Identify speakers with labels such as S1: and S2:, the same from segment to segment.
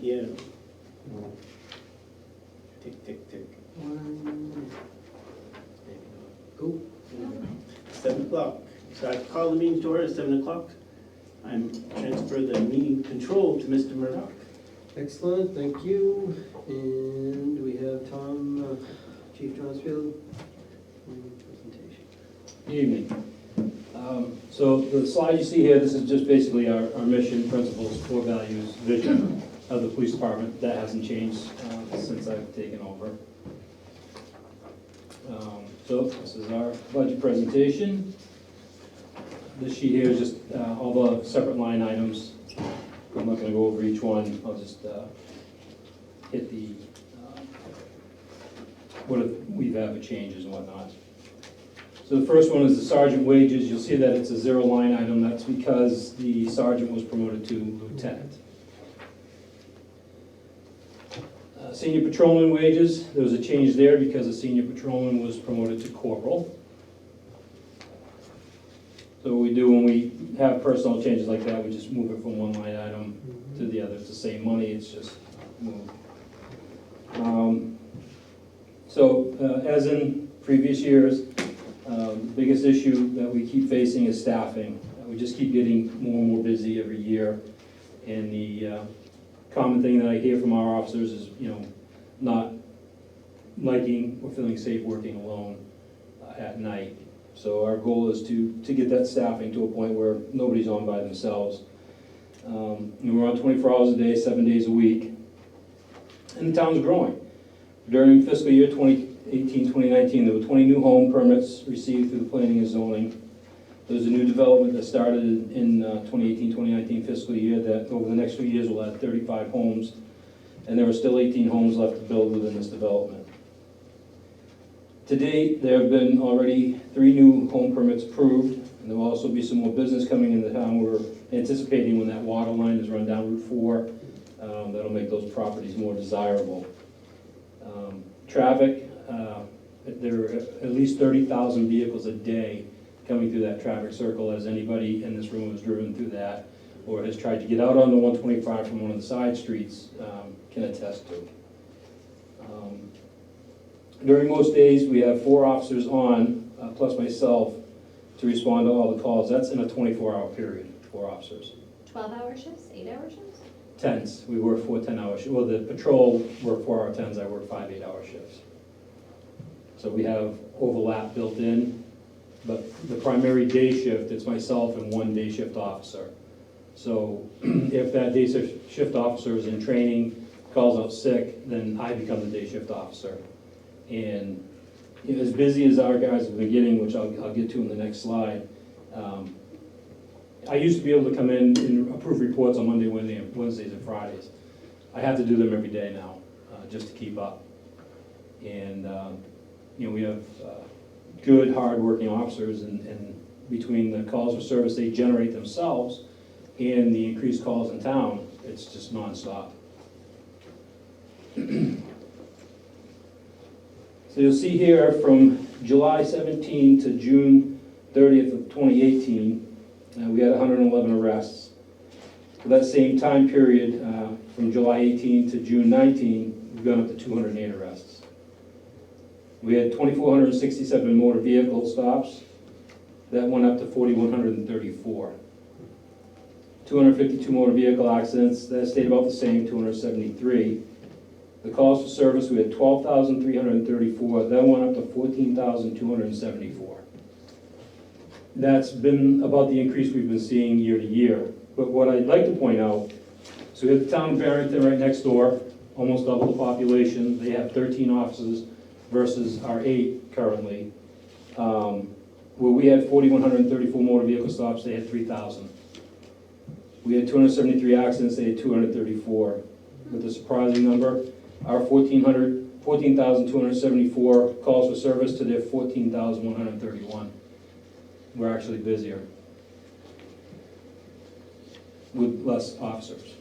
S1: Yeah. Tick, tick, tick.
S2: One, go.
S1: 7 o'clock. So I call the meeting to order at 7 o'clock. I'm transfer the meeting control to Mr. Murdoch.
S2: Excellent, thank you. And we have Tom, Chief Johnsfield, presentation.
S3: Good evening. So the slide you see here, this is just basically our mission, principles, core values, vision of the police department. That hasn't changed since I've taken over. So this is our budget presentation. This sheet here is just all the separate line items. I'm not gonna go over each one. I'll just hit the, what if we've had changes and whatnot. So the first one is the sergeant wages. You'll see that it's a 0 line item. That's because the sergeant was promoted to lieutenant. Senior patrolman wages, there was a change there because the senior patrolman was promoted to corporal. So what we do when we have personnel changes like that, we just move it from one line item to the other. It's the same money, it's just moved. As in previous years, the biggest issue that we keep facing is staffing. We just keep getting more and more busy every year. And the common thing that I hear from our officers is, not liking or feeling safe working alone at night. So our goal is to get that staffing to a point where nobody's on by themselves. And we're on 24 hours a day, 7 days a week. And the town's growing. During fiscal year 2018-2019, there were 20 new home permits received through the planning and zoning. There's a new development that started in 2018-2019 fiscal year that over the next few years will add 35 homes. And there are still 18 homes left to build within this development. To date, there have been already 3 new home permits approved, and there will also be some more business coming into town. We're anticipating when that water line is run down Route 4, that'll make those properties more desirable. Traffic, there are at least 30,000 vehicles a day coming through that traffic circle, as anybody in this room has driven through that or has tried to get out on the 125 from one of the side streets can attest to. During most days, we have 4 officers on, plus myself, to respond to all the calls. That's in a 24-hour period, 4 officers.
S4: 12-hour shifts, 8-hour shifts?
S3: 10s. We work 4 10-hour shifts. Well, the patrol work 4-hour 10s. I work 5 8-hour shifts. So we have overlap built in, but the primary day shift, it's myself and 1 day shift officer. So if that day shift officer is in training, calls out sick, then I become the day shift officer. And as busy as our guys have been getting, which I'll get to in the next slide, I used to be able to come in and approve reports on Monday, Wednesdays, and Fridays. I have to do them every day now, just to keep up. And we have good, hard-working officers, and between the calls for service they generate themselves and the increased calls in town, it's just nonstop. So you'll see here from July 17 to June 30th of 2018, we had 111 arrests. For that same time period, from July 18 to June 19, we've gone up to 208 arrests. We had 2,467 motor vehicle stops. That went up to 4,134. 252 motor vehicle accidents, that stayed about the same, 273. The calls for service, we had 12,334, that went up to 14,274. That's been about the increase we've been seeing year to year. But what I'd like to point out, so we have the town of Barrington right next door, almost double the population. They have 13 officers versus our 8 currently. Where we had 4,134 motor vehicle stops, they had 3,000. We had 273 accidents, they had 234. With the surprising number, our 14,274 calls for service to their 14,131. We're actually busier with less officers.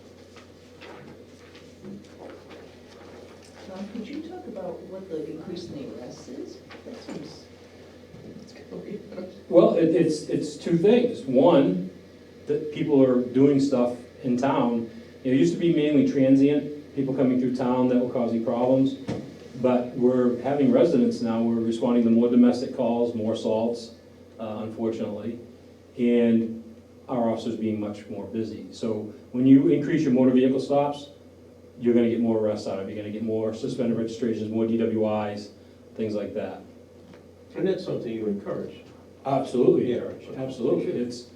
S5: Tom, could you talk about what the increase in the arrests is? That seems, it's kind of weird.
S3: Well, it's 2 things. One, that people are doing stuff in town, It used to be mainly transient, people coming through town that were causing problems, but we're having residents now, we're responding to more domestic calls, more assaults, unfortunately, and our officers being much more busy. So when you increase your motor vehicle stops, you're gonna get more arrests out of it, you're gonna get more suspended registrations, more DWIs, things like that.
S6: And that's something you encourage.
S3: Absolutely,
S6: Yeah.
S3: Eric, absolutely. It's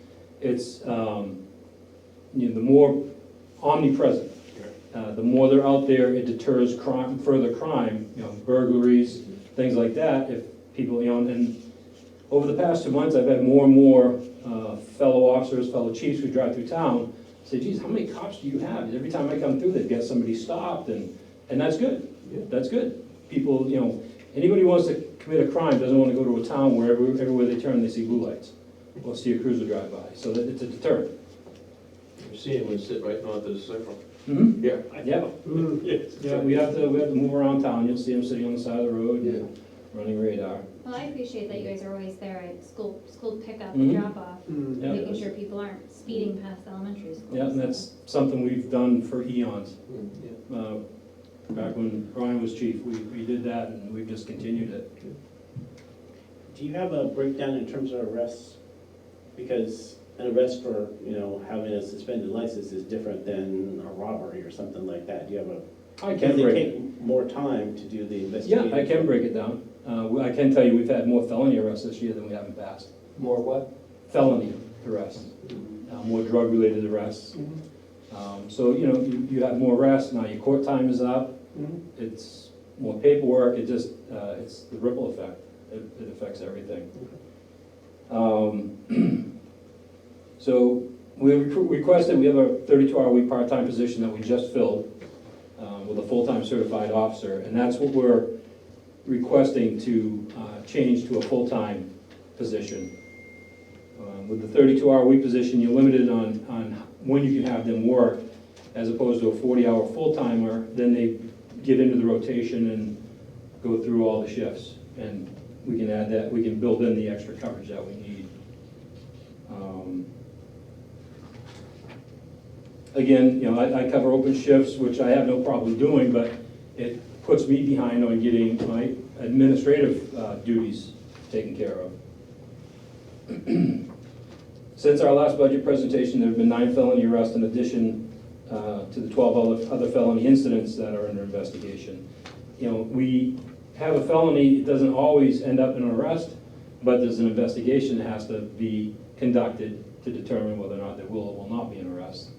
S3: you know, the more omnipresent, the more they're out there, it deters crime, further crime, you know, burglaries, things like that, if people, you know, and over the past 2 months, I've had more and more fellow officers, fellow chiefs who drive through town, say, geez, how many cops do you have? Every time I come through, they've got somebody stopped, and that's good,
S6: Yeah.
S3: that's good. People, you know, anybody who wants to commit a crime doesn't want to go to a town where everywhere they turn, they see blue lights, or see a cruiser drive by, so that it's a deterrent.
S6: You see him sit right north of the circle.
S3: Mm-hmm.
S6: Yeah.
S3: Yeah,
S6: Yes.
S3: yeah, we have to move around town, you'll see them sitting on the side of the road,
S6: Yeah.
S3: running radar.
S4: Well, I appreciate that you guys are always there at school pickup,
S3: Mhm.
S4: drop off,
S2: Mm.
S3: Yeah.
S4: making sure people aren't speeding past elementary schools.
S3: Yeah, and that's something we've done for eons.
S6: Yeah.
S3: Back when Brian was chief, we did that, and we've just continued it.
S1: Do you have a breakdown in terms of arrests? Because an arrest for, you know, having a suspended license is different than a robbery or something like that. Do you have a,
S3: I
S1: can
S3: can
S1: they
S3: break it.
S1: take more time to do the
S3: Yeah,
S1: investigation?
S3: I can break it down. I can tell you, we've had more felony arrests this year than we have in past.
S6: More what?
S3: Felony arrests, more drug-related arrests. So, you know, you have more arrests, now your court time is up, it's more paperwork, it just, it's the ripple effect. It affects everything. So we requested, we have a 32-hour-a-week part-time position that we just filled with a full-time certified officer, and that's what we're requesting to change to a full-time position. With the 32-hour-a-week position, you're limited on when you can have them work, as opposed to a 40-hour full-timer, then they get into the rotation and go through all the shifts. And we can add that, we can build in the extra coverage that we need. Again, you know, I cover open shifts, which I have no problem doing, but it puts me behind on getting my administrative duties taken care of. Since our last budget presentation, there have been 9 felony arrests in addition to the 12 other felony incidents that are under investigation. You know, we have a felony, it doesn't always end up in an arrest, but there's an investigation that has to be conducted to determine whether or not there will or will not be an arrest.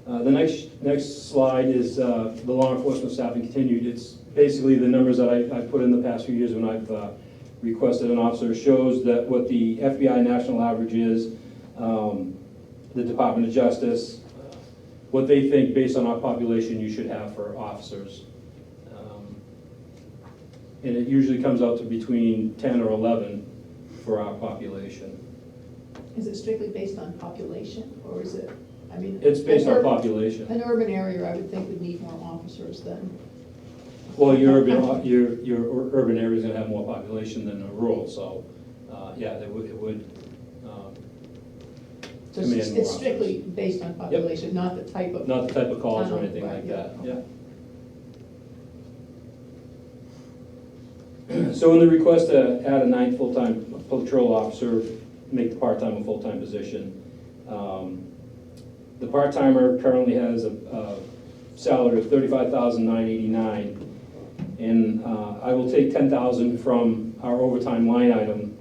S3: The next slide is the law enforcement staffing continued. It's basically the numbers that I put in the past few years when I've requested an officer. It shows that what the FBI national average is, the Department of Justice, what they think based on our population you should have for officers. And it usually comes out to between 10 or 11 for our population.
S7: Is it strictly based on population, or is it, I mean?
S3: It's based on
S7: an
S3: population.
S7: An urban area, I would think, would need more officers than.
S3: Well, your urban area is gonna have more population than a rural, so, yeah, it would,
S7: So
S3: command
S7: it's
S3: more
S7: it's strictly based on population, not the type of.
S3: not the type of calls or
S7: Tunnel,
S3: anything
S7: right,
S3: like
S7: yeah,
S3: that,
S7: okay.
S3: yeah. So in the request to add a 9th full-time patrol officer, make the part-time a full-time position. The part-timer currently has a salary of $35,989, and I will take $10,000 from our overtime line item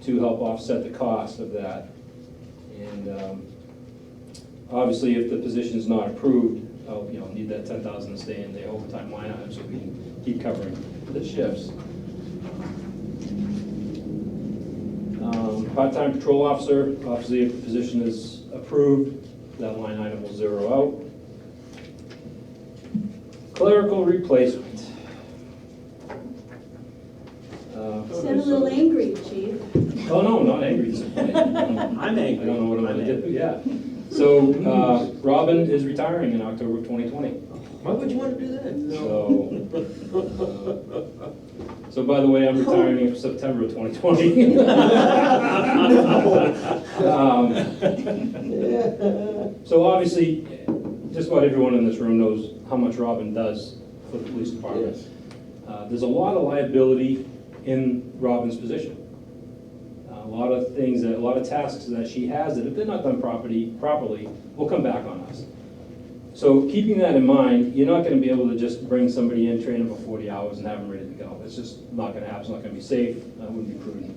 S3: to help offset the cost of that. And obviously, if the position's not approved, I'll, you know, need that $10,000 to stay in the overtime line item so we can keep covering the shifts. Part-time patrol officer, obviously if the position is approved, that line item will zero out. Clerical replacement.
S8: Sound a little angry, Chief.
S3: Oh, no, not angry, disappointed.
S1: I'm angry.
S3: I don't know what I'm
S1: I'm
S3: gonna do,
S1: angry.
S3: yeah. So, Robin is retiring in October of 2020.
S6: Why would you want to do that?
S3: So by the way, I'm retiring in September of 2020. So obviously, just about everyone in this room knows how much Robin does for the police department.
S6: Yes.
S3: There's a lot of liability in Robin's position. A lot of things, a lot of tasks that she has that if they're not done properly, will come back on us. So keeping that in mind, you're not gonna be able to just bring somebody in, train them for 40 hours and have them ready to go. It's just not gonna happen, it's not gonna be safe, that wouldn't be prudent.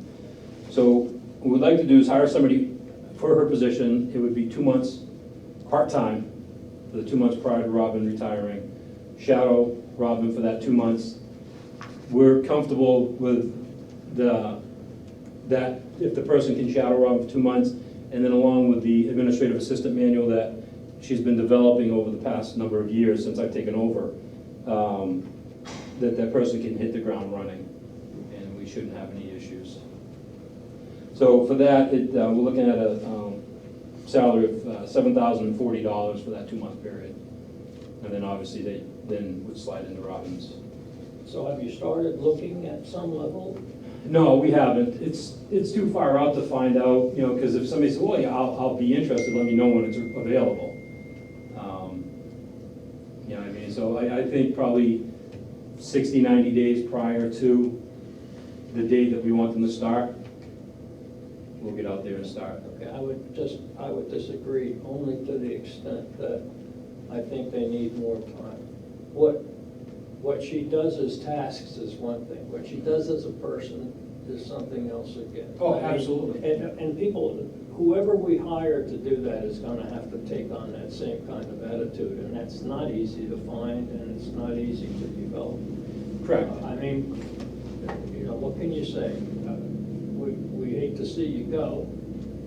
S3: So what we'd like to do is hire somebody for her position. It would be 2 months, part-time, for the 2 months prior to Robin retiring. Shadow Robin for that 2 months. We're comfortable with that if the person can shadow Robin for 2 months, and then along with the administrative assistant manual that she's been developing over the past number of years since I've taken over, that person can hit the ground running, and we shouldn't have any issues. So for that, we're looking at a salary of $7,040 for that 2 month period. And then obviously they then would slide into Robin's.
S6: So have you started looking at some level?
S3: No, we haven't. It's too far out to find out, because if somebody says, well, yeah, I'll be interested, let me know when it's available. You know what I mean? So I think probably 60, 90 days prior to the date that we want them to start, we'll get out there and start.
S6: Okay, I would disagree only to the extent that I think they need more time. What she does as tasks is one thing. What she does as a person is something else again.
S3: Oh,
S6: I mean,
S3: absolutely.
S6: And people, whoever we hire to do that is gonna have to take on that same kind of attitude, and that's not easy to find, and it's not easy to develop.
S3: Correct.
S6: I mean, what can you say? We hate to see you go.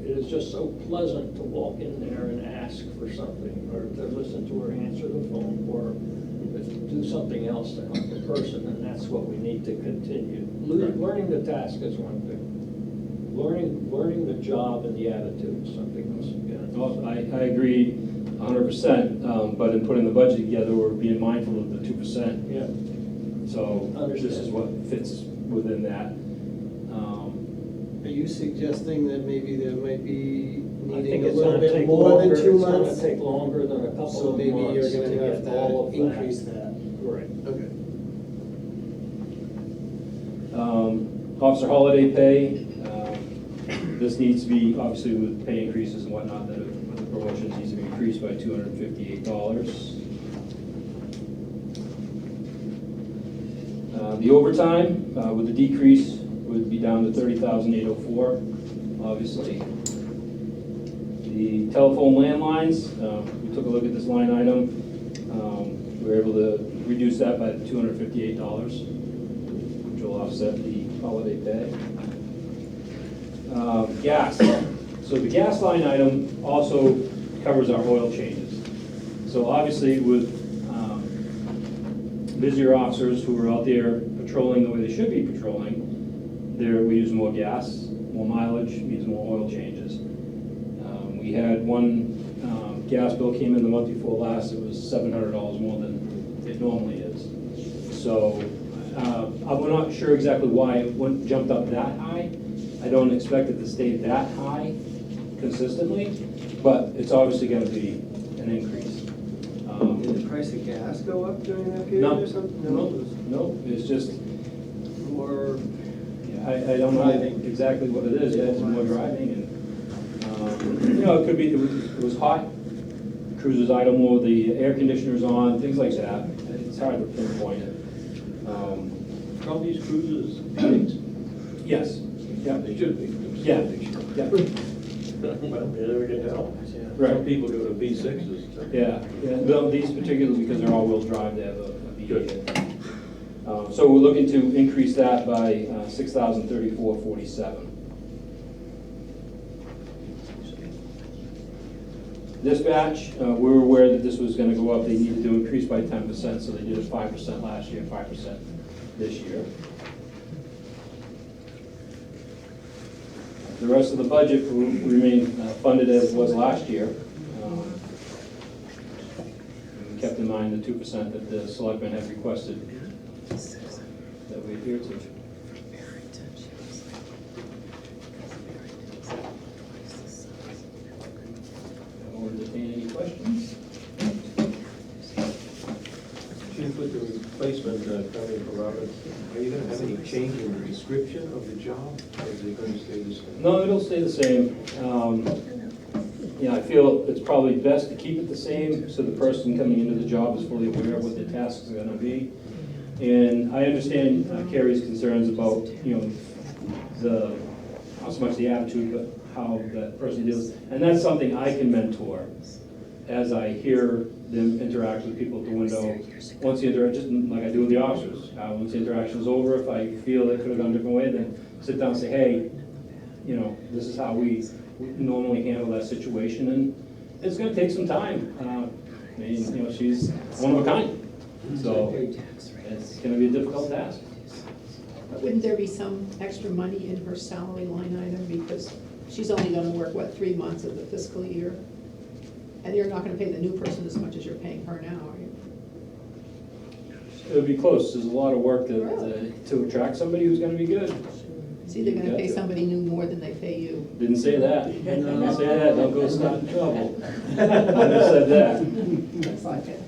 S6: It is just so pleasant to walk in there and ask for something, or to listen to her answer the phone, or to do something else to help the person, and that's what we need to continue. Learning the task is one thing. Learning the job and the attitude is something else again.
S3: Well, I agree 100%, but in putting the budget together, we're being mindful of the 2%.
S6: Yeah.
S3: So this is
S6: Understand.
S3: what fits within that.
S2: Are you suggesting that maybe there might be
S6: I
S2: needing
S6: think
S2: a
S6: it's
S2: little
S6: gonna
S2: bit
S6: take
S2: more
S6: longer,
S2: than 2
S6: it's
S2: months?
S6: gonna take longer than a couple
S2: So
S6: of
S2: maybe
S6: months
S2: you're
S6: to
S2: gonna have
S6: get all of
S2: to
S6: that.
S2: increase that.
S6: Right.
S2: Okay.
S3: Officer holiday pay, this needs to be, obviously with pay increases and whatnot, that with the promotions needs to be increased by $258. The overtime, with the decrease, would be down to $30,804, obviously. The telephone landlines, we took a look at this line item. We were able to reduce that by $258, which will offset the holiday pay. Gas. So the gas line item also covers our oil changes. So obviously with busier officers who are out there patrolling the way they should be patrolling, we use more gas, more mileage, means more oil changes. We had one gas bill came in the month before last, it was $700 more than it normally is. So I'm not sure exactly why it jumped up that high. I don't expect it to stay that high consistently, but it's obviously going to be an increase.
S2: Did the price of gas go up during that period
S3: No,
S2: or something?
S3: no, it's just,
S2: More,
S3: I don't know
S2: Driving.
S3: exactly what it is, yeah, it's more driving and, it could be, it was hot, cruisers idle more, the air conditioner's on, things like that. It's hard to pinpoint it.
S6: Are these cruises V8s?
S3: Yes, yeah,
S6: They should be.
S3: yeah, yeah,
S6: Well, there we can tell.
S3: Right.
S6: Some people go to V6s.
S3: yeah. Well, these particularly, because they're all-wheel drive, they have a V8.
S6: Good.
S3: So we're looking to increase that by $6,034.47. Dispatch, we were aware that this was gonna go up, they needed to increase by 10%, so they did it 5% last year, 5% this year. The rest of the budget will remain funded as it was last year. We kept in mind the 2% that the selectmen had requested that we adhere to. I'll entertain any questions.
S9: replacement coming for Robert, are you gonna have any change in the description of the job, or is it gonna stay the same?
S3: No, it'll stay the same. I feel it's probably best to keep it the same, so the person coming into the job is fully aware of what the tasks are gonna be. And I understand Carrie's concerns about, not so much the attitude, but how that person deals. And that's something I can mentor as I hear them interact with people at the window. Once the interaction, just like I do with the officers, once the interaction is over, if I feel it could have gone a different way, then sit down and say, hey, this is how we normally handle that situation, and it's gonna take some time. She's one of a kind, so it's gonna be a difficult task.
S7: But wouldn't there be some extra money in her salary line item, because she's only gonna work, 3 months of the fiscal year? And you're not gonna pay the new person as much as you're paying her now, are you?
S3: It'll be close, there's a lot of work to attract somebody who's gonna be good.
S7: It's either gonna pay somebody new more than they pay you.
S3: Didn't say that, didn't say that, don't go start in trouble. I never said that.
S7: Looks like it.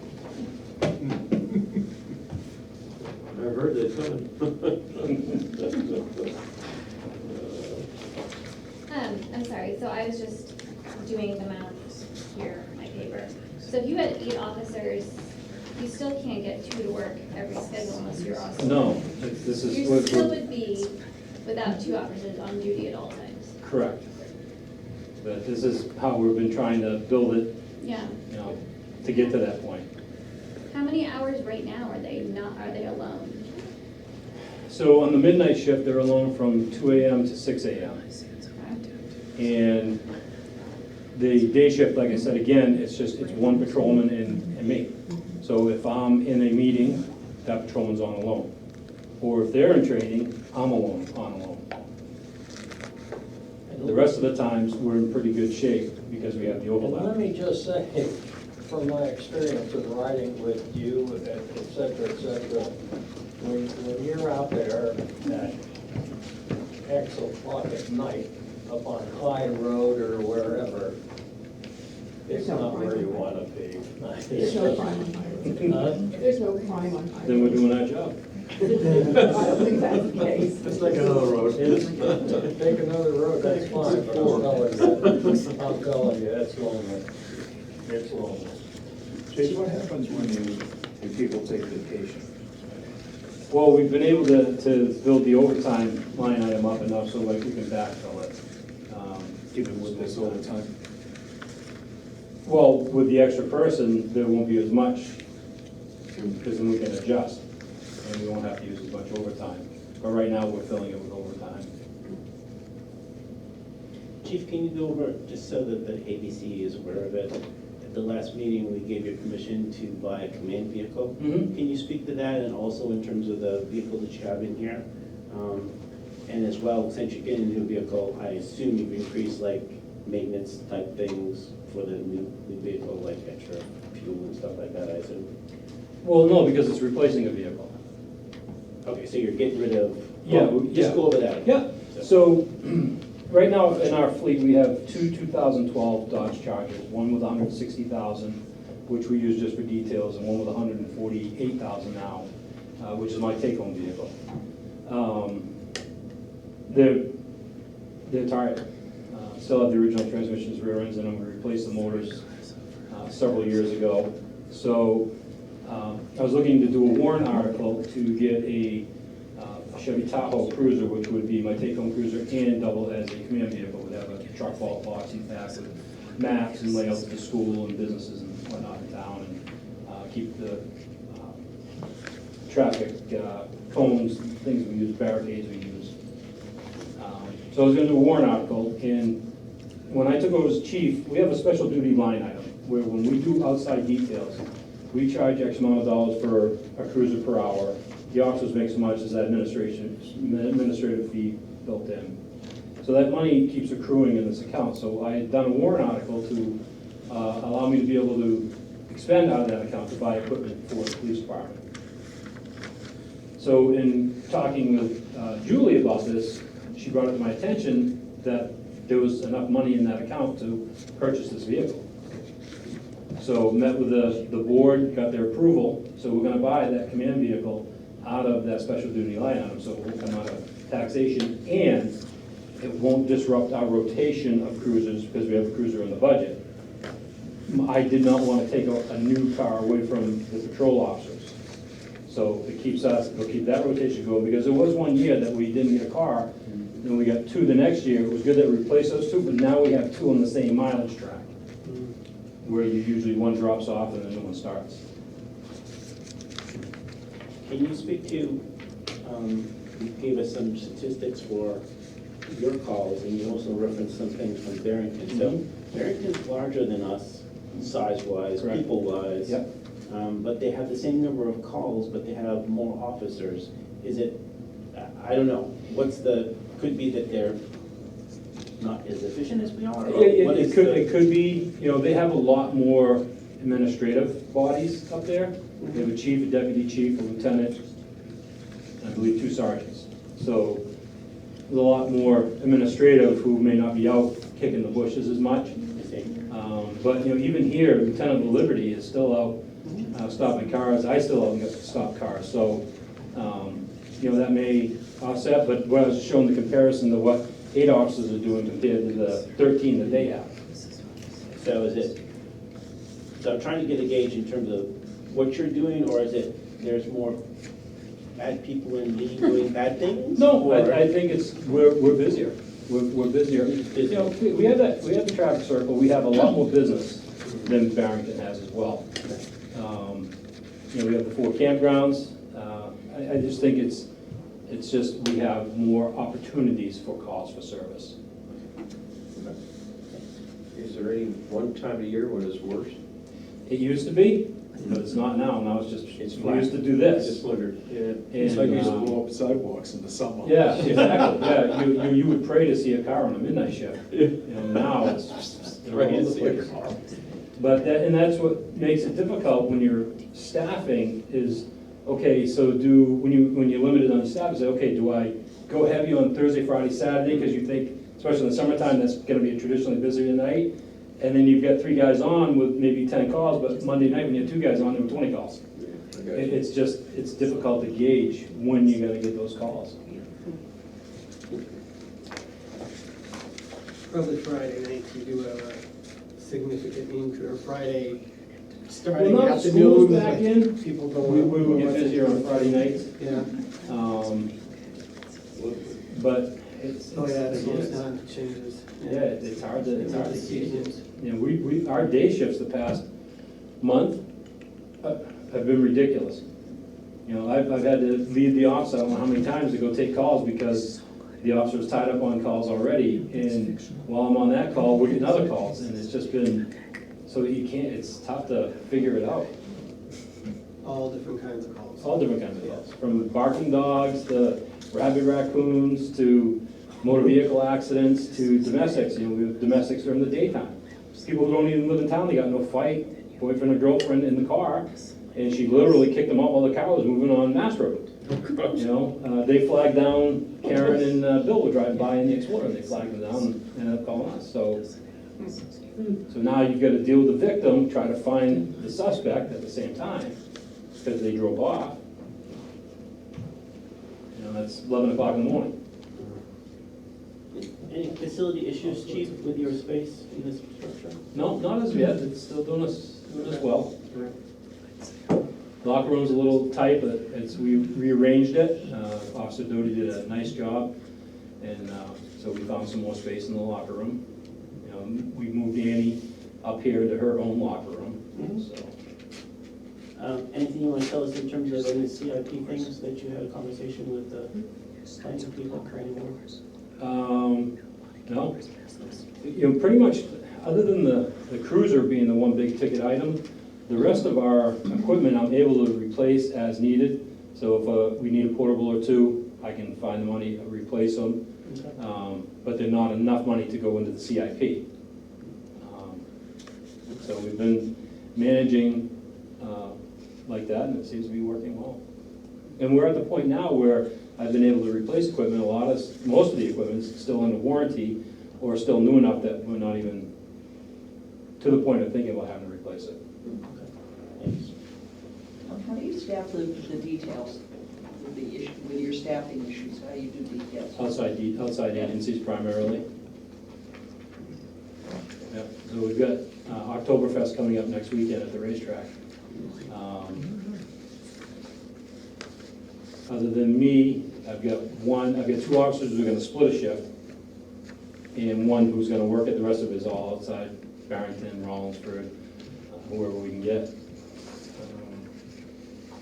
S9: I've heard that coming.
S4: I'm sorry, so I was just doing the math here on my paper. So if you had 8 officers, you still can't get 2 to work every schedule unless you're also.
S3: No, this is.
S4: You still would be without 2 officers on duty at all times.
S3: Correct. But this is how we've been trying to build it,
S4: Yeah.
S3: to get to that point.
S4: How many hours right now are they alone?
S3: So on the midnight shift, they're alone from 2 AM to 6 AM. And the day shift, like I said, again, it's one patrolman and me. So if I'm in a meeting, that patrolman's on alone. Or if they're in training, I'm on alone. The rest of the times, we're in pretty good shape because we have the
S6: And let
S3: overlap.
S6: me just say, from my experience of riding with you, et cetera, when you're out there at X o'clock at night up on High Road or wherever, it's not where you want to be.
S7: There's no crime on highway. There's no crime on highway.
S3: Then we're doing our job.
S7: I don't think that's the case.
S9: It's like another road.
S6: Take another road, that's fine, but I'm telling you, it's lonely. It's lonely.
S10: Chase, what happens when people take vacation?
S3: Well, we've been able to build the overtime line item up enough so like we can backfill it.
S10: Even with this overtime?
S3: Well, with the extra person, there won't be as much, because then we can adjust, and we won't have to use as much overtime. But right now, we're filling it with overtime.
S1: Chief, can you go over, just so that the ABC is aware of it, at the last meeting, we gave you permission to buy a command vehicle.
S3: Mhm.
S1: Can you speak to that, and also in terms of the vehicle that you have in here? And as well, since you're getting a new vehicle, I assume you've increased like maintenance type things for the new vehicle, like extra fuel and stuff like that, I assume?
S3: Well, no, because it's replacing a vehicle.
S1: Okay, so you're getting rid of,
S3: Yeah,
S1: just go over that.
S3: Yeah, so right now in our fleet, we have 2012 Dodge Chargers, one with 160,000, which we use just for details, and one with 148,000 now, which is my take-home vehicle. They're tired. Still have the original transmissions, rear ends in them. We replaced the motors several years ago. So I was looking to do a warrant article to get a Chevy Tahoe Cruiser, which would be my take-home cruiser and double as a command vehicle. Would have a truck vault box in back with maps and layouts to school and businesses and whatnot in town, and keep the traffic cones, things we use, barricades we use. So I was gonna do a warrant article, and when I took over as chief, we have a special duty line item, where when we do outside details, we charge X amount of dollars for a cruiser per hour. The officers make so much as administrative fee built in. So that money keeps accruing in this account. So I had done a warrant article to allow me to be able to expend out of that account to buy equipment for the police department. So in talking with Julie about this, she brought it to my attention that there was enough money in that account to purchase this vehicle. So met with the board, got their approval, so we're gonna buy that command vehicle out of that special duty line item, so it will come out of taxation, and it won't disrupt our rotation of cruisers, because we have a cruiser in the budget. I did not want to take a new car away from the patrol officers. So it keeps us, it'll keep that rotation going, because there was one year that we didn't get a car, then we got two the next year. It was good that we replaced those two, but now we have two on the same mileage track, where you usually one drops off and the new one starts.
S1: Can you speak to, you gave us some statistics for your calls, and you also referenced some things from Barrington. So Barrington's larger than us, size-wise,
S3: Correct.
S1: people-wise.
S3: Yep.
S1: But they have the same number of calls, but they have more officers. Is it, I don't know, could be that they're not as efficient as we are? Or what is
S3: It could be, they have a lot more administrative bodies up there. They have a chief, a deputy chief, a lieutenant, and I believe 2 sergeants. So there's a lot more administrative who may not be out kicking the bushes as much.
S1: I see.
S3: But, even here, Lieutenant of Liberty is still out stopping cars. I still haven't got to stop cars. So, that may offset, but when I was showing the comparison to what 8 officers are doing compared to the 13 that they have.
S1: So I'm trying to get a gauge in terms of what you're doing, or is it there's more bad people in me doing bad things?
S3: No,
S1: Or-
S3: I think we're busier. We're busier. We have the traffic circle, we have a lot more business than Barrington has as well. We have the 4 campgrounds. I just think it's just, we have more opportunities for calls for service.
S9: Is there any one time of year when it's worse?
S3: It used to be, but it's not now. Now it's just,
S1: It's
S3: we
S1: flat.
S3: used to do
S9: I
S3: this.
S9: just wondered.
S10: It's like you used to
S3: And,
S10: blow up sidewalks in the summer.
S3: yeah, exactly, yeah, you would pray to see a car on a midnight shift. Now it's, they're all over the place. But and that's what makes it difficult when you're staffing is, okay, so when you're limited on staff, say, okay, do I go heavy on Thursday, Friday, Saturday, because you think, especially in the summertime, that's gonna be a traditionally busier night, and then you've got 3 guys on with maybe 10 calls, but Monday night when you have 2 guys on, there were 20 calls. It's difficult to gauge when you gotta get those calls.
S2: Probably Friday nights, you do have a significant increase, or Friday
S3: Well,
S2: starting
S3: now that
S2: afternoon.
S3: school's back in,
S2: People
S3: we
S2: don't.
S3: will get busier on Friday nights.
S2: Yeah,
S3: But it's.
S2: oh yeah, it
S3: it's-
S2: slows down, it changes.
S3: Yeah, it's hard to gauge.
S2: Seasons.
S3: Our day shifts the past month have been ridiculous. I've had to leave the office, I don't know how many times, to go take calls because the officer was tied up on calls already, and while I'm on that call, we're getting other calls, and it's just been, so it's tough to figure it out.
S2: All different kinds of calls.
S3: All different kinds of calls, from barking dogs to rabid raccoons to motor vehicle accidents to domestics. We have domestics during the daytime. People who don't even live in town, they got no fight, boyfriend or girlfriend in the car, and she literally kicked them out while the car was moving on Mass Road. They flagged down, Karen and Bill were driving by in the Explorer, and they flagged them down and ended up calling us. So now you've got to deal with the victim, try to find the suspect at the same time, because they drove off. That's 11 o'clock in the morning.
S1: Any facility issues, chief, with your space in this structure?
S3: No, not as yet, it's still doing us well. Locker room's a little tight, but we rearranged it. Officer Doty did a nice job, and so we found some more space in the locker room. We moved Annie up here to her own locker room, so.
S1: Anything you want to tell us in terms of any CIP things that you had a conversation with the planning people or anyone?
S3: No. Pretty much, other than the cruiser being the one big ticket item, the rest of our equipment I'm able to replace as needed. So if we need a portable or 2, I can find the money to replace them. But they're not enough money to go into the CIP. So we've been managing like that, and it seems to be working well. And we're at the point now where I've been able to replace equipment. Most of the equipment is still under warranty or still new enough that we're not even to the point of thinking about having to replace it.
S1: Thanks.
S5: How do you staff the details, with the issue, with your staffing issues, how do you do details?
S3: Outside agencies primarily. Yep, so we've got Oktoberfest coming up next weekend at the racetrack. Other than me, I've got two officers who are gonna split a shift, and one who's gonna work it, the rest of it is all outside, Barrington, Rollinsford, whoever we can get.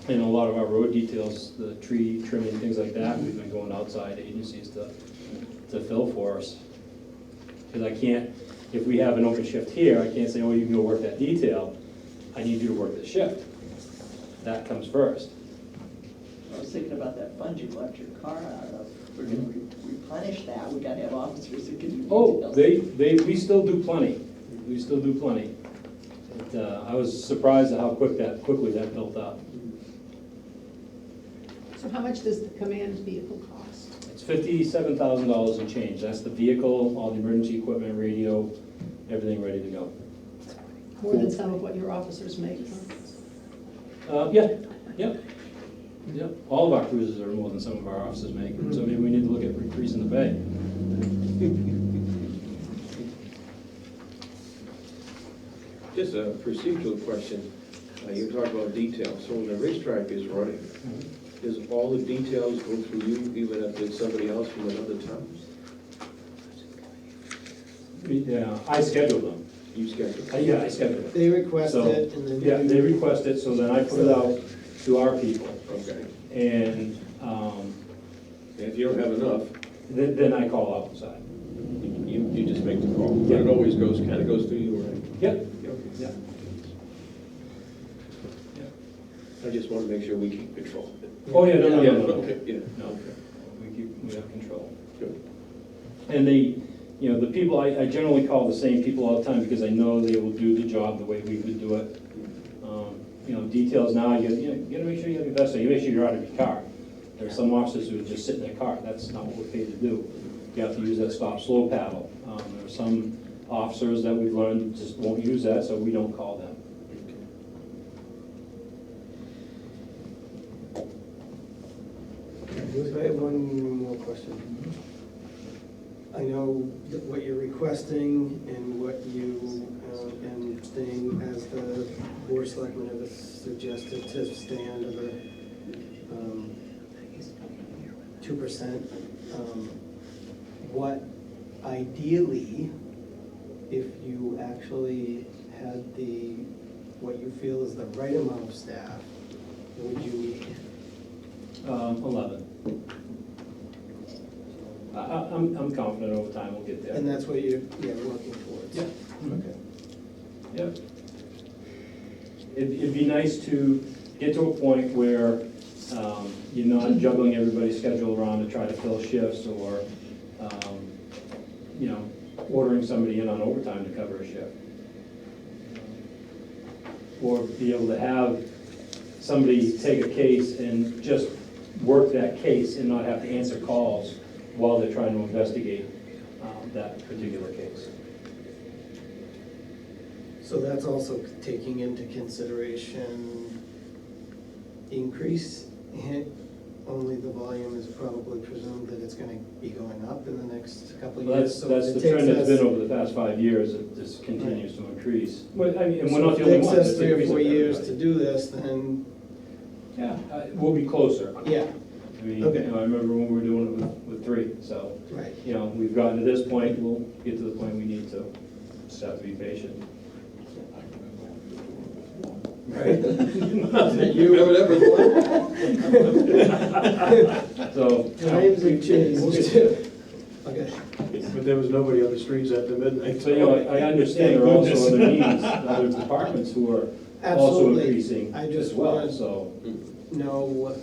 S3: And a lot of our road details, the tree trimming, things like that, we've been going outside agencies to fill for us. Because I can't, if we have an open shift here, I can't say, oh, you can go work that detail. I need you to work the shift. That comes first.
S5: I was thinking about that fund you left your car out of. We're gonna replenish that, we gotta have officers that can do
S3: Oh,
S5: details.
S3: we still do plenty. We still do plenty. But, I was surprised at how quickly that built up.
S7: So how much does the command vehicle cost?
S3: It's $57,000 and change. That's the vehicle, all the emergency equipment, radio, everything ready to go.
S7: More than some of what your officers make, huh?
S3: Yep. All of our cruises are more than some of our officers make, so maybe we need to look at increasing the pay.
S9: Just a procedural question. You talked about details. So when the racetrack is running, does all the details go through you, even if it's somebody else from another town?
S3: Yeah, I schedule them.
S9: You schedule?
S3: Yeah, I schedule them.
S2: They request
S3: So,
S2: it and then.
S3: Yeah,
S2: you-
S3: they request it, so then I put it out to our people.
S9: Okay.
S3: And
S9: And if you don't have enough,
S3: then I call outside.
S9: you just make the call. But it always kind of goes through you, right?
S3: Yep.
S9: Yeah. I just want to make sure we keep control.
S3: Oh, yeah, no.
S9: Okay, yeah.
S3: No, we have control.
S9: Good.
S3: And the people, I generally call the same people all the time because I know they will do the job the way we would do it. Details now, you gotta make sure you have your best, so you make sure you're out of your car. There are some officers who just sit in their car, that's not what we're paid to do. You have to use that stop-slow paddle. There are some officers that we've learned just won't use that, so we don't call them.
S2: I have one more question. I know that what you're requesting and what you, and staying as the board of selectmen have suggested to stay under the 2%. What ideally, if you actually had what you feel is the right amount of staff, would you need?
S3: 11. I'm confident over time we'll get there.
S2: And that's what you're working towards?
S3: Yeah.
S2: Okay.
S3: Yep. It'd be nice to get to a point where you're not juggling everybody's schedule around to try to fill shifts or, ordering somebody in on overtime to cover a shift. Or be able to have somebody take a case and just work that case and not have to answer calls while they're trying to investigate that particular case.
S2: So that's also taking into consideration increase, only the volume is probably presumed that it's gonna be going up in the next couple of
S3: Well,
S2: years.
S3: that's the trend that's been over the past 5 years, it just continues to increase. Well, I mean, and we're not the only ones.
S2: So if it takes us
S3: it's
S2: 3 or 4
S3: increasing for
S2: years to
S3: everybody.
S2: do this, then,
S3: Yeah, we'll be closer.
S2: yeah,
S3: I mean,
S2: Okay.
S3: I remember when we were doing it with 3, so,
S2: right.
S3: we've gotten to this point, we'll get to the point we need to. Just have to be patient.
S2: Right.
S9: You have it
S3: So.
S2: Times have changed. Okay.
S9: But there was nobody on the streets after midnight.
S3: So, I understand there are also other needs, other departments who are also
S2: Absolutely.
S3: increasing
S2: I
S3: as
S2: just
S3: well,
S2: wanted-
S3: so.
S2: No,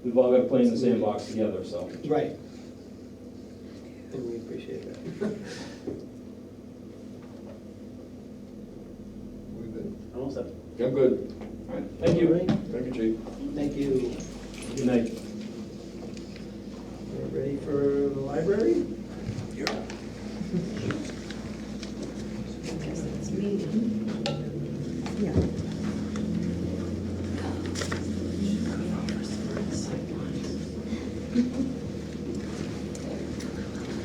S3: We've all got to play in the sandbox together, so.
S2: right. And we appreciate that.
S1: Almost up.
S9: I'm good.
S3: All right, thank you.
S9: Thank you, Chief.
S2: Thank you.
S3: Good night.
S2: We're ready for the library?
S7: I guess that's me.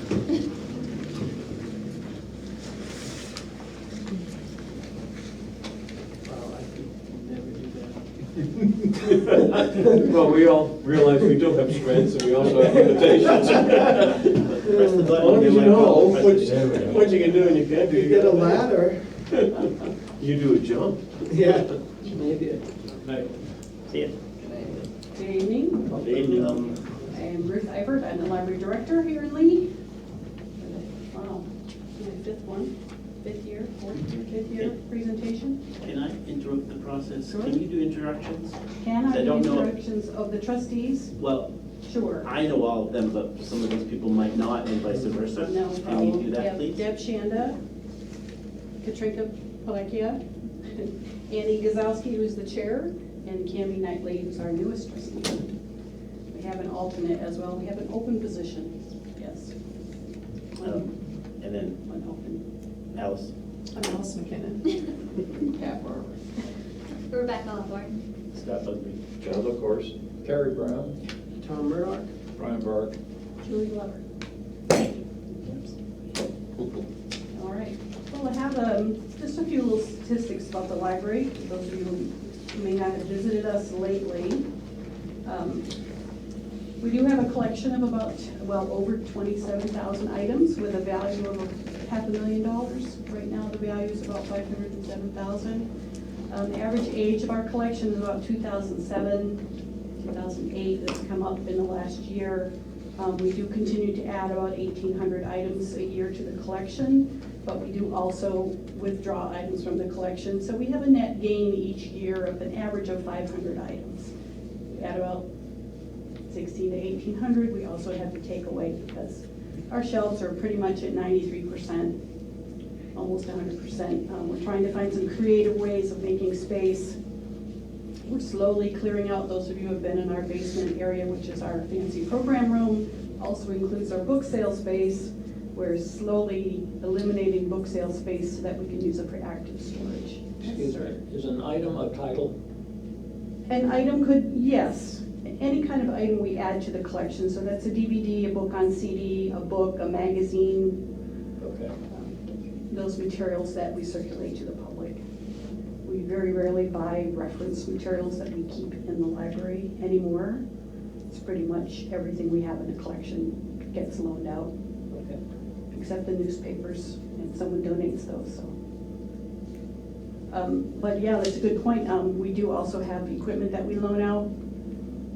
S6: Wow, I could never do that.
S9: Well, we all realize we do have strengths and we also have limitations.
S1: Press the
S9: As
S1: button,
S9: long as you
S1: like,
S9: know
S1: oh, press
S9: what
S1: it.
S9: what you can do and you can't do.
S2: You get a ladder.
S9: You do a jump.
S2: Yeah.
S6: Maybe.
S1: See ya.
S8: Good evening.
S1: Good evening.
S8: I am Ruth Eibert. I'm the library director here in Lee. Wow, my fifth year presentation.
S1: Can I interrupt the process?
S8: Sure.
S1: Can you do introductions?
S8: Can I
S1: I
S8: do
S1: don't know.
S8: introductions of the trustees?
S1: Well,
S8: Sure.
S1: I know all of them, but some of these people might not, and vice versa.
S8: No
S1: Can
S8: problem.
S1: you do
S8: We
S1: that,
S8: have
S1: please?
S8: Deb Shanda, Katrinka Palakia, Annie Gazowski, who's the chair, and Cammie Knightley, who's our newest trustee. We have an alternate as well. We have an open position, yes.
S1: And then
S8: One open.
S1: Alice.
S7: I'm Alice McKinnon.
S8: Pat Barber.
S4: Rebecca Osborne.
S1: Scott Busby.
S9: John LaCourse.
S6: Terry Brown,
S2: Tom Murdock.
S6: Brian Burke.
S8: Julie Glover. All right. Well, I have just a few little statistics about the library, for those of you who may not have visited us lately. We do have a collection of about, well, over 27,000 items with a value of $500,000. Right now, the value is about $507,000. The average age of our collection is about 2007, 2008. That's come up in the last year. We do continue to add about 1,800 items a year to the collection, but we do also withdraw items from the collection. So we have a net gain each year of an average of 500 items. We add about 1,600 to 1,800. We also have to take away because our shelves are pretty much at 93%, almost 100%. We're trying to find some creative ways of making space. We're slowly clearing out, those of you who have been in our basement area, which is our fancy program room, also includes our book sale space. We're slowly eliminating book sale space so that we can use it for active storage.
S6: Excuse me, is an item a title?
S8: An item could, yes, any kind of item we add to the collection. So that's a DVD, a book on CD, a book, a magazine,
S6: Okay.
S8: those materials that we circulate to the public. We very rarely buy reference materials that we keep in the library anymore. It's pretty much everything we have in the collection gets loaned out,
S6: Okay.
S8: except the newspapers, and someone donates those, so. But yeah, that's a good point. We do also have equipment that we loan out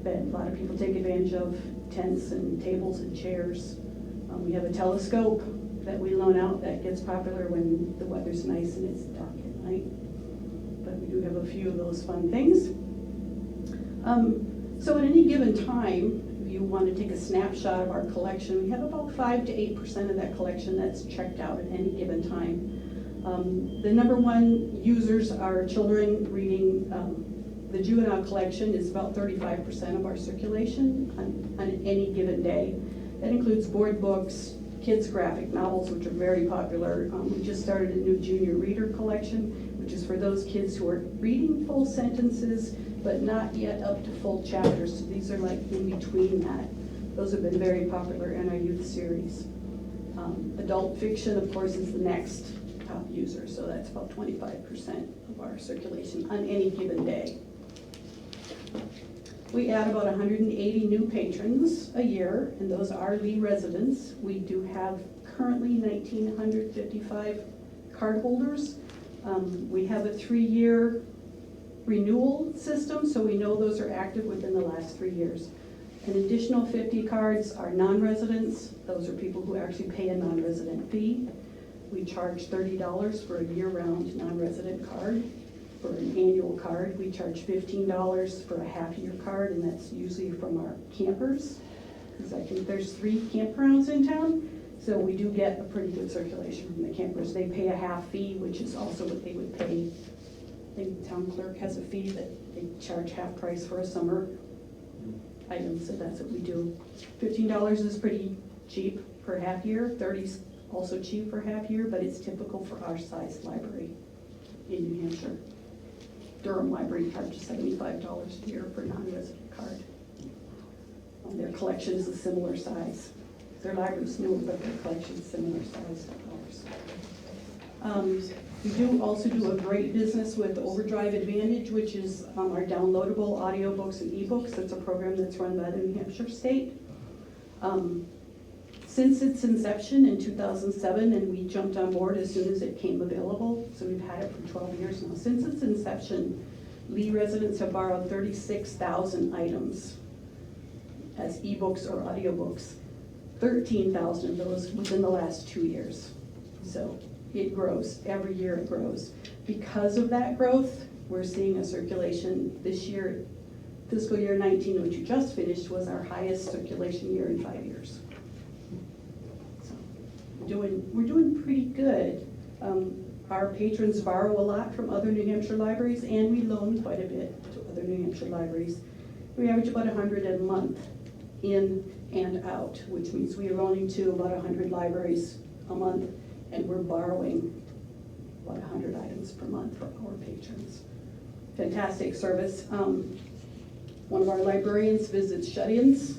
S8: that a lot of people take advantage of, tents and tables and chairs. We have a telescope that we loan out that gets popular when the weather's nice and it's dark at night. But we do have a few of those fun things. So at any given time, if you want to take a snapshot of our collection, we have about 5 to 8% of that collection that's checked out at any given time. The number one users are children reading. The juvenile collection is about 35% of our circulation on any given day. That includes board books, kids' graphic novels, which are very popular. We just started a new junior reader collection, which is for those kids who are reading full sentences, but not yet up to full chapters. So these are like in between that. Those have been very popular in our youth series. Adult fiction, of course, is the next top user, so that's about 25% of our circulation on any given day. We add about 180 new patrons a year, and those are Lee residents. We do have currently 1,955 card holders. We have a 3-year renewal system, so we know those are active within the last 3 years. An additional 50 cards are non-residents. Those are people who actually pay a non-resident fee. We charge $30 for a year-round non-resident card. For an annual card, we charge $15 for a half-year card, and that's usually from our campers, because I think there's 3 campgrounds in town. So we do get a pretty good circulation from the campers. They pay a half fee, which is also what they would pay. I think the town clerk has a fee that they charge half price for a summer item, so that's what we do. $15 is pretty cheap for half year. $30 is also cheap for half year, but it's typical for our size library in New Hampshire. Durham Library charges $75 a year for a non-resident card. Their collection is a similar size. Their library's newer, but their collection's similar size to ours. We do also do a great business with Overdrive Advantage, which is our downloadable audiobooks and ebooks. It's a program that's run by the New Hampshire State. Since its inception in 2007, and we jumped on board as soon as it came available, so we've had it for 12 years now. Since its inception, Lee residents have borrowed 36,000 items as ebooks or audiobooks. 13,000 of those within the last 2 years. So it grows, every year it grows. Because of that growth, we're seeing a circulation this year. Fiscal year 19, which you just finished, was our highest circulation year in 5 years. So we're doing pretty good. Our patrons borrow a lot from other New Hampshire libraries, and we loan quite a bit to other New Hampshire libraries. We average about 100 a month in and out, which means we are loaning to about 100 libraries a month, and we're borrowing about 100 items per month for our patrons. Fantastic service. One of our librarians visits shut-ins.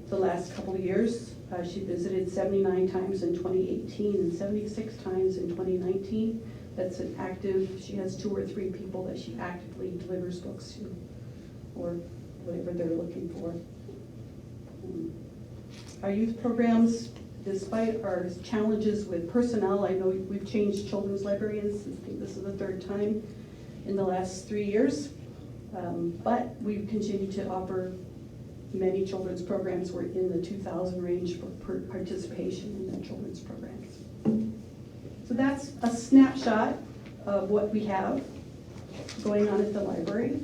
S8: The last couple of years, she visited 79 times in 2018 and 76 times in 2019. That's an active, she has 2 or 3 people that she actively delivers books to, or whatever they're looking for. Our youth programs, despite our challenges with personnel, I know we've changed children's librarians. I think this is the 3rd time in the last 3 years. But we continue to offer many children's programs. We're in the 2,000 range for participation in the children's programs. So that's a snapshot of what we have going on at the library.